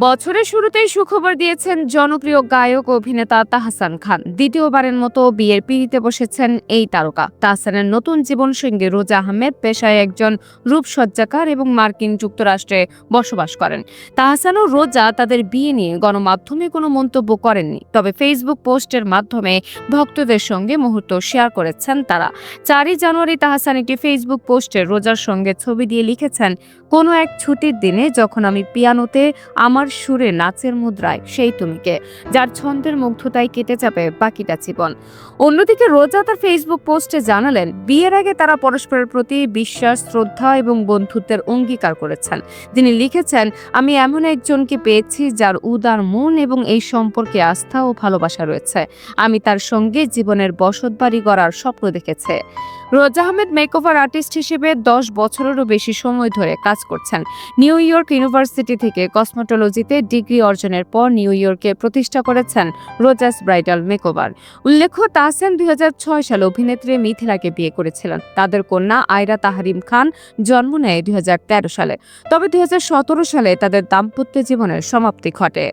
বছরের শুরুতেই সুখবর দিয়েছেন জনপ্রিয় গায়ক ও অভিনেতা তাহসান খান। দ্বিতীয়বারের মতো বিয়ের পিঁড়িতে বসেছেন এই তারকা। তাহসানের নতুন জীবনসঙ্গী রোজা আহমেদ পেশায় একজন রূপসজ্জাকার এবং মার্কিন যুক্তরাষ্ট্রে বসবাস করেন। তাহসান ও রোজা তাদের বিয়ে নিয়ে গণমাধ্যমে কোনো মন্তব্য করেননি, তবে ফেসবুক পোস্টের মাধ্যমে ভক্তদের সঙ্গে মুহূর্ত শেয়ার করেছেন তারা। 4 জানুয়ারি তাহসান একটি ফেসবুক পোস্টে রোজার সঙ্গে ছবি দিয়ে লিখেছেন, কোনো এক ছুটির দিনে যখন আমি পিয়ানোতে আমার সুরে নাচের মুদ্রায় সেই তুমিকে, যার ছন্দের মুগ্ধতায় কেটে যাবে বাকিটা জীবন। অন্যদিকে রোজা তার ফেসবুক পোস্টে জানালেন, বিয়ের আগে তারা পরস্পরের প্রতি বিশ্বাস, শ্রদ্ধা এবং বন্ধুত্বের অঙ্গীকার করেছেন। তিনি লিখেছেন, আমি এমন একজনকে পেয়েছি যার উদার মন এবং এই সম্পর্কে আস্থা ও ভালোবাসা রয়েছে। আমি তার সঙ্গে জীবনের বসতবাড়ি গড়ার স্বপ্ন দেখেছে। রোজা আহমেদ মেকওভার আর্টিস্ট হিসেবে 10 বছরেরও বেশি সময় ধরে কাজ করছেন। নিউ ইয়র্ক ইউনিভার্সিটি থেকে কসমোটোলজিতে ডিগ্রি অর্জনের পর নিউ ইয়র্কে প্রতিষ্ঠা করেছেন রোজাস ব্রাইডাল মেকওভার। উল্লেখ্য, তাহসান 2006 সালে অভিনেত্রী মিথিলাকে বিয়ে করেছিলেন। তাদের কন্যা আয়রা তাহরিম খান জন্ম নেয় 2013 সালে। তবে 2017 সালে তাদের দাম্পত্য জীবনের সমাপ্তি ঘটে।